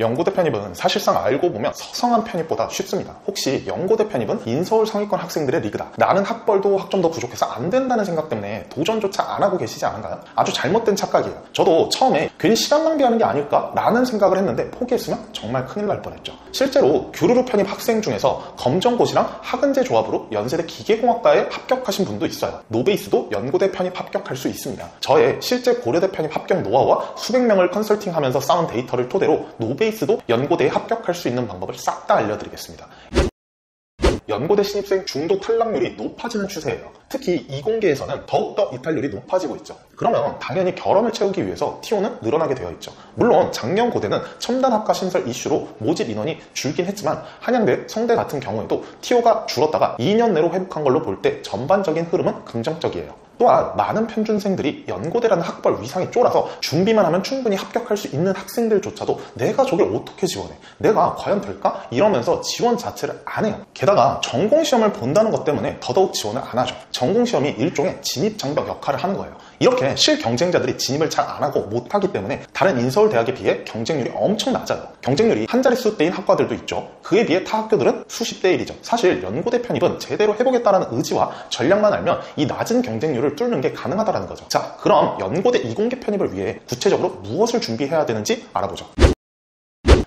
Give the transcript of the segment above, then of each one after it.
연고대 편입은 사실상 알고 보면 서성한 편입보다 쉽습니다. 혹시 연고대 편입은 인서울 상위권 학생들의 리그다, 나는 학벌도 학점도 부족해서 안 된다는 생각 때문에 도전조차 안 하고 계시지 않은가요? 아주 잘못된 착각이에요. 저도 처음에 괜히 시간 낭비하는 게 아닐까? 라는 생각을 했는데 포기했으면 정말 큰일 날 뻔했죠. 실제로 교류로 편입 학생 중에서 검정고시랑 학은제 조합으로 연세대 기계공학과에 합격하신 분도 있어요. 노베이스도 연고대 편입 합격할 수 있습니다. 저의 실제 고려대 편입 합격 노하우와 수백 명을 컨설팅하면서 쌓은 데이터를 토대로 노베이스도 연고대에 합격할 수 있는 방법을 싹 다 알려드리겠습니다. 연고대 신입생 중도 탈락률이 높아지는 추세예요. 특히 이공계에서는 더욱더 이탈률이 높아지고 있죠. 그러면 당연히 결함을 채우기 위해서 T.O.는 늘어나게 되어 있죠. 물론 작년 고대는 첨단 학과 신설 이슈로 모집 인원이 줄긴 했지만 한양대, 성대 같은 경우에도 T.O.가 줄었다가 2년 내로 회복한 걸로 볼 때 전반적인 흐름은 긍정적이에요. 또한 많은 편준생들이 연고대라는 학벌 위상이 쫄아서 준비만 하면 충분히 합격할 수 있는 학생들조차도 내가 저길 어떻게 지원해? 내가 과연 될까? 이러면서 지원 자체를 안 해요. 게다가 전공시험을 본다는 것 때문에 더더욱 지원을 안 하죠. 전공시험이 일종의 진입장벽 역할을 하는 거예요. 이렇게 실경쟁자들이 진입을 잘 안 하고 못하기 때문에 다른 인서울 대학에 비해 경쟁률이 엄청 낮아요. 경쟁률이 한 자릿수대인 학과들도 있죠. 그에 비해 타 학교들은 수십 대 1이죠. 사실 연고대 편입은 제대로 해보겠다는 의지와 전략만 알면 이 낮은 경쟁률을 뚫는 게 가능하다는 거죠. 자, 그럼 연고대 이공계 편입을 위해 구체적으로 무엇을 준비해야 되는지 알아보죠.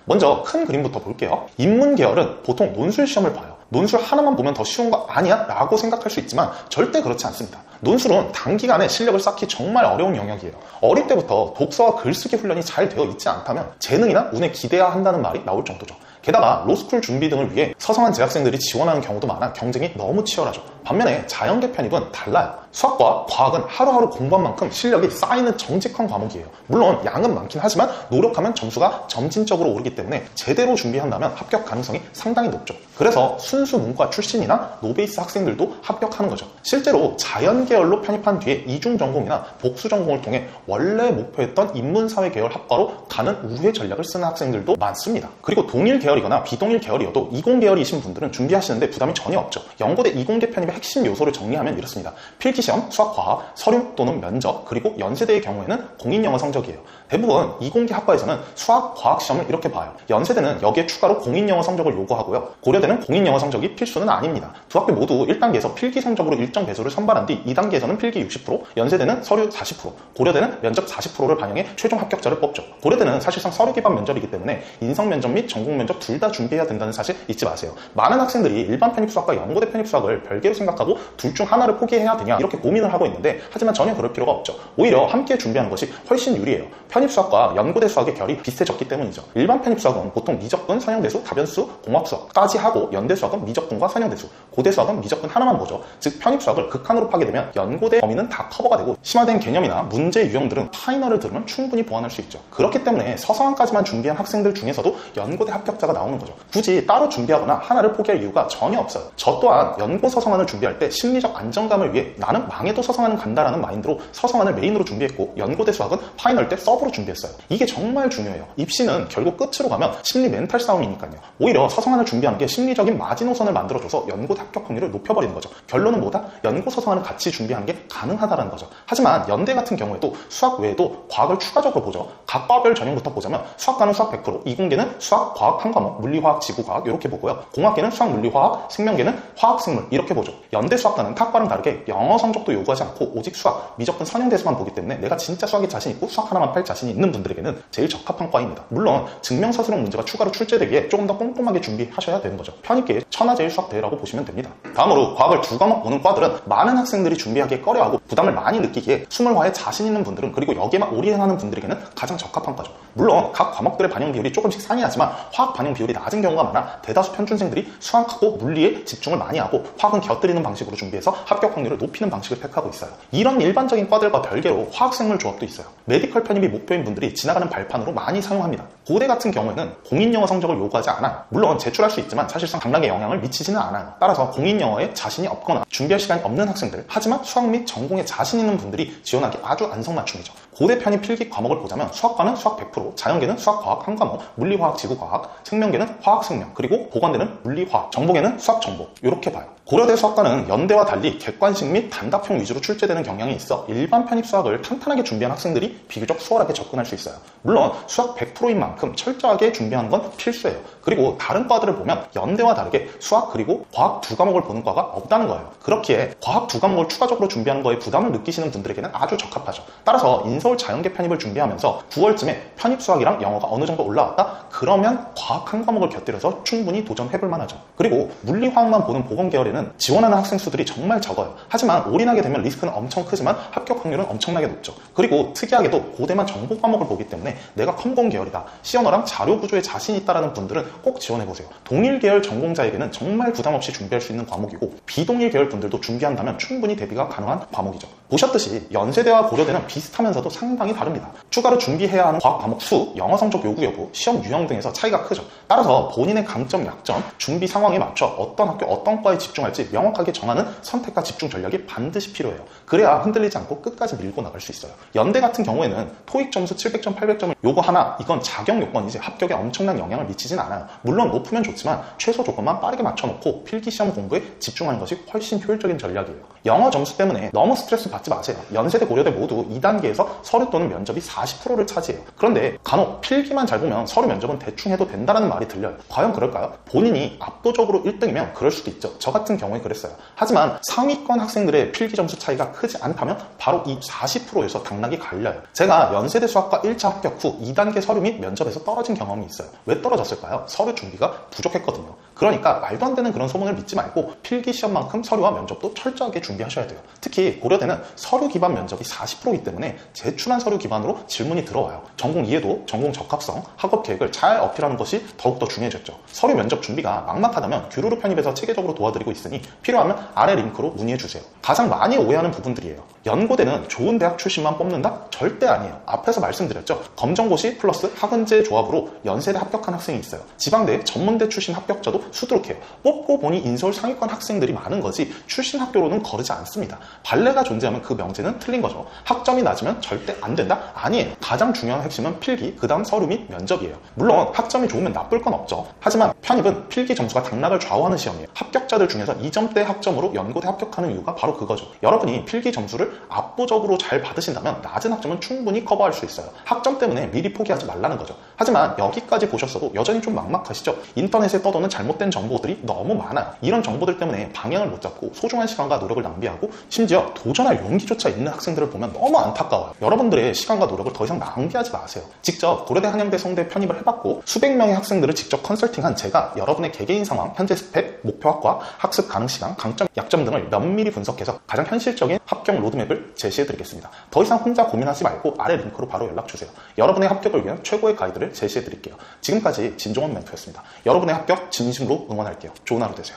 먼저 큰 그림부터 볼게요. 인문 계열은 보통 논술 시험을 봐요. 논술 하나만 보면 더 쉬운 거 아니야? 라고 생각할 수 있지만 절대 그렇지 않습니다. 논술은 단기간에 실력을 쌓기 정말 어려운 영역이에요. 어릴 때부터 독서와 글쓰기 훈련이 잘 되어 있지 않다면 재능이나 운에 기대야 한다는 말이 나올 정도죠. 게다가 로스쿨 준비 등을 위해 서성한 재학생들이 지원하는 경우도 많아 경쟁이 너무 치열하죠. 반면에 자연계 편입은 달라요. 수학과 과학은 하루하루 공부한 만큼 실력이 쌓이는 정직한 과목이에요. 물론 양은 많긴 하지만 노력하면 점수가 점진적으로 오르기 때문에 제대로 준비한다면 합격 가능성이 상당히 높죠. 그래서 순수 문과 출신이나 노베이스 학생들도 합격하는 거죠. 실제로 자연계열로 편입한 뒤에 이중 전공이나 복수 전공을 통해 원래 목표했던 인문사회 계열 학과로 가는 우회 전략을 쓰는 학생들도 많습니다. 그리고 동일 계열이거나 비동일 계열이어도 이공계열이신 분들은 준비하시는데 부담이 전혀 없죠. 연고대 이공계 편입의 핵심 요소를 정리하면 이렇습니다. 필기시험, 수학과학, 서류 또는 면접, 그리고 연세대의 경우에는 공인영어 성적이에요. 대부분 이공계 학과에서는 수학, 과학 시험을 이렇게 봐요. 연세대는 여기에 추가로 공인영어 성적을 요구하고요. 고려대는 공인영어 성적이 필수는 아닙니다. 두 학교 모두 1단계에서 필기 성적으로 일정 배수를 선발한 뒤 2단계에서는 필기 60%, 연세대는 서류 40%, 고려대는 면접 40%를 반영해 최종 합격자를 뽑죠. 고려대는 사실상 서류 기반 면접이기 때문에 인성 면접 및 전공 면접 둘 다 준비해야 된다는 사실 잊지 마세요. 많은 학생들이 일반 편입수학과 연고대 편입수학을 별개로 생각하고 둘 중 하나를 포기해야 되냐 이렇게 고민을 하고 있는데 하지만 전혀 그럴 필요가 없죠. 오히려 함께 준비하는 것이 훨씬 유리해요. 편입수학과 연고대 수학의 결이 비슷해졌기 때문이죠. 일반 편입수학은 보통 미적분, 선형대수, 다변수, 공합수학까지 하고 연대수학은 미적분과 선형대수, 고대수학은 미적분 하나만 보죠. 즉 편입수학을 극한으로 파게 되면 연고대 범위는 다 커버가 되고 심화된 개념이나 문제 유형들은 파이널을 들으면 충분히 보완할 수 있죠. 그렇기 때문에 서성한까지만 준비한 학생들 중에서도 연고대 합격자가 나오는 거죠. 굳이 따로 준비하거나 하나를 포기할 이유가 전혀 없어요. 저 또한 연고 서성한을 준비할 때 심리적 안정감을 위해 나는 망해도 서성한은 간다라는 마인드로 서성한을 메인으로 준비했고 연고대 수학은 파이널 때 서브로 준비했어요. 이게 정말 중요해요. 입시는 결국 끝으로 가면 심리 멘탈 싸움이니까요. 오히려 서성한을 준비하는 게 심리적인 마지노선을 만들어줘서 연고대 합격 확률을 높여버리는 거죠. 결론은 뭐다? 연고 서성한을 같이 준비하는 게 가능하다는 거죠. 하지만 연대 같은 경우에도 수학 외에도 과학을 추가적으로 보죠. 각 과별 전형부터 보자면 수학과는 수학 100%, 이공계는 수학, 과학 한 과목, 물리화학, 지구과학 이렇게 보고요. 공학계는 수학, 물리화학, 생명계는 화학, 생물 이렇게 보죠. 연대 수학과는 탁과랑 다르게 영어 성적도 요구하지 않고 오직 수학, 미적분 선형대수만 보기 때문에 내가 진짜 수학에 자신 있고 수학 하나만 팔 자신이 있는 분들에게는 제일 적합한 과입니다. 물론 증명서술형 문제가 추가로 출제되기에 조금 더 꼼꼼하게 준비하셔야 되는 거죠. 편입계의 천하제일 수학대회라고 보시면 됩니다. 다음으로 과학을 두 과목 보는 과들은 많은 학생들이 준비하기에 꺼려하고 부담을 많이 느끼기에 수물화에 자신 있는 분들은 그리고 여기에만 올인하는 분들에게는 가장 적합한 과죠. 물론 각 과목들의 반영 비율이 조금씩 상이하지만 화학 반영 비율이 낮은 경우가 많아 대다수 편준생들이 수학하고 물리에 집중을 많이 하고 화학은 곁들이는 방식으로 준비해서 합격 확률을 높이는 방식을 택하고 있어요. 이런 일반적인 과들과 별개로 화학생물 조합도 있어요. 메디컬 편입이 목표인 분들이 지나가는 발판으로 많이 사용합니다. 고대 같은 경우에는 공인영어 성적을 요구하지 않아요. 물론 제출할 수 있지만 사실상 강락에 영향을 미치지는 않아요. 따라서 공인영어에 자신이 없거나 준비할 시간이 없는 학생들, 하지만 수학 및 전공에 자신 있는 분들이 지원하기 아주 안성맞춤이죠. 고대 편입 필기 과목을 보자면 수학과는 수학 100%, 자연계는 수학, 과학 한 과목, 물리화학, 지구과학, 생명계는 화학, 생명, 그리고 보건대는 물리화학, 정보계는 수학, 정보 이렇게 봐요. 고려대 수학과는 연대와 달리 객관식 및 단답형 위주로 출제되는 경향이 있어 일반 편입 수학을 탄탄하게 준비한 학생들이 비교적 수월하게 접근할 수 있어요. 물론 수학 100%인 만큼 철저하게 준비하는 건 필수예요. 그리고 다른 과들을 보면 연대와 다르게 수학 그리고 과학 두 과목을 보는 과가 없다는 거예요. 그렇기에 과학 두 과목을 추가적으로 준비하는 거에 부담을 느끼시는 분들에게는 아주 적합하죠. 따라서 인서울 자연계 편입을 준비하면서 9월쯤에 편입 수학이랑 영어가 어느 정도 올라왔다? 그러면 과학 한 과목을 곁들여서 충분히 도전해볼 만하죠. 그리고 물리화학만 보는 보건 계열에는 지원하는 학생 수들이 정말 적어요. 하지만 올인하게 되면 리스크는 엄청 크지만 합격 확률은 엄청나게 높죠. 그리고 특이하게도 고대만 정보 과목을 보기 때문에 내가 컴공 계열이다, 시언어랑 자료 구조에 자신 있다라는 분들은 꼭 지원해보세요. 동일 계열 전공자에게는 정말 부담 없이 준비할 수 있는 과목이고 비동일 계열 분들도 준비한다면 충분히 대비가 가능한 과목이죠. 보셨듯이 연세대와 고려대는 비슷하면서도 상당히 다릅니다. 추가로 준비해야 하는 과학 과목 수, 영어 성적 요구 여부, 시험 유형 등에서 차이가 크죠. 따라서 본인의 강점, 약점, 준비 상황에 맞춰 어떤 학교, 어떤 과에 집중할지 명확하게 정하는 선택과 집중 전략이 반드시 필요해요. 그래야 흔들리지 않고 끝까지 밀고 나갈 수 있어요. 연대 같은 경우에는 토익 점수 700점, 800점을 요거 하나, 이건 자격 요건이지 합격에 엄청난 영향을 미치진 않아요. 물론 높으면 좋지만 최소 조건만 빠르게 맞춰놓고 필기시험 공부에 집중하는 것이 훨씬 효율적인 전략이에요. 영어 점수 때문에 너무 스트레스 받지 마세요. 연세대, 고려대 모두 2단계에서 서류 또는 면접이 40%를 차지해요. 그런데 간혹 필기만 잘 보면 서류 면접은 대충 해도 된다는 말이 들려요. 과연 그럴까요? 본인이 압도적으로 1등이면 그럴 수도 있죠. 저 같은 경우에 그랬어요. 하지만 상위권 학생들의 필기 점수 차이가 크지 않다면 바로 이 40%에서 당락이 갈려요. 제가 연세대 수학과 1차 합격 후 2단계 서류 및 면접에서 떨어진 경험이 있어요. 왜 떨어졌을까요? 서류 준비가 부족했거든요. 그러니까 말도 안 되는 그런 소문을 믿지 말고 필기 시험만큼 서류와 면접도 철저하게 준비하셔야 돼요. 특히 고려대는 서류 기반 면접이 40%이기 때문에 제출한 서류 기반으로 질문이 들어와요. 전공 이해도, 전공 적합성, 학업 계획을 잘 어필하는 것이 더욱더 중요해졌죠. 서류 면접 준비가 막막하다면 규루루 편입에서 체계적으로 도와드리고 있으니 필요하면 아래 링크로 문의해주세요. 가장 많이 오해하는 부분들이에요. 연고대는 좋은 대학 출신만 뽑는다? 절대 아니에요. 앞에서 말씀드렸죠. 검정고시 플러스 학은제 조합으로 연세대 합격한 학생이 있어요. 지방대, 전문대 출신 합격자도 수두룩해요. 뽑고 보니 인서울 상위권 학생들이 많은 거지 출신 학교로는 거르지 않습니다. 발레가 존재하면 그 명제는 틀린 거죠. 학점이 낮으면 절대 안 된다? 아니에요. 가장 중요한 핵심은 필기, 그 다음 서류 및 면접이에요. 물론 학점이 좋으면 나쁠 건 없죠. 하지만 편입은 필기 점수가 당락을 좌우하는 시험이에요. 합격자들 중에서 2점대 학점으로 연고대 합격하는 이유가 바로 그거죠. 여러분이 필기 점수를 압도적으로 잘 받으신다면 낮은 학점은 충분히 커버할 수 있어요. 학점 때문에 미리 포기하지 말라는 거죠. 하지만 여기까지 보셨어도 여전히 좀 막막하시죠? 인터넷에 떠도는 잘못된 정보들이 너무 많아요. 이런 정보들 때문에 방향을 못 잡고 소중한 시간과 노력을 낭비하고 심지어 도전할 용기조차 있는 학생들을 보면 너무 안타까워요. 여러분들의 시간과 노력을 더 이상 낭비하지 마세요. 직접 고려대, 한양대, 성대 편입을 해봤고 수백 명의 학생들을 직접 컨설팅한 제가 여러분의 개개인 상황, 현재 스펙, 목표 학과, 학습 가능 시간, 강점, 약점 등을 면밀히 분석해서 가장 현실적인 합격 로드맵을 제시해드리겠습니다. 더 이상 혼자 고민하지 말고 아래 링크로 바로 연락주세요. 여러분의 합격을 위한 최고의 가이드를 제시해드릴게요. 지금까지 진종원 멘토였습니다. 여러분의 합격 진심으로 응원할게요. 좋은 하루 되세요.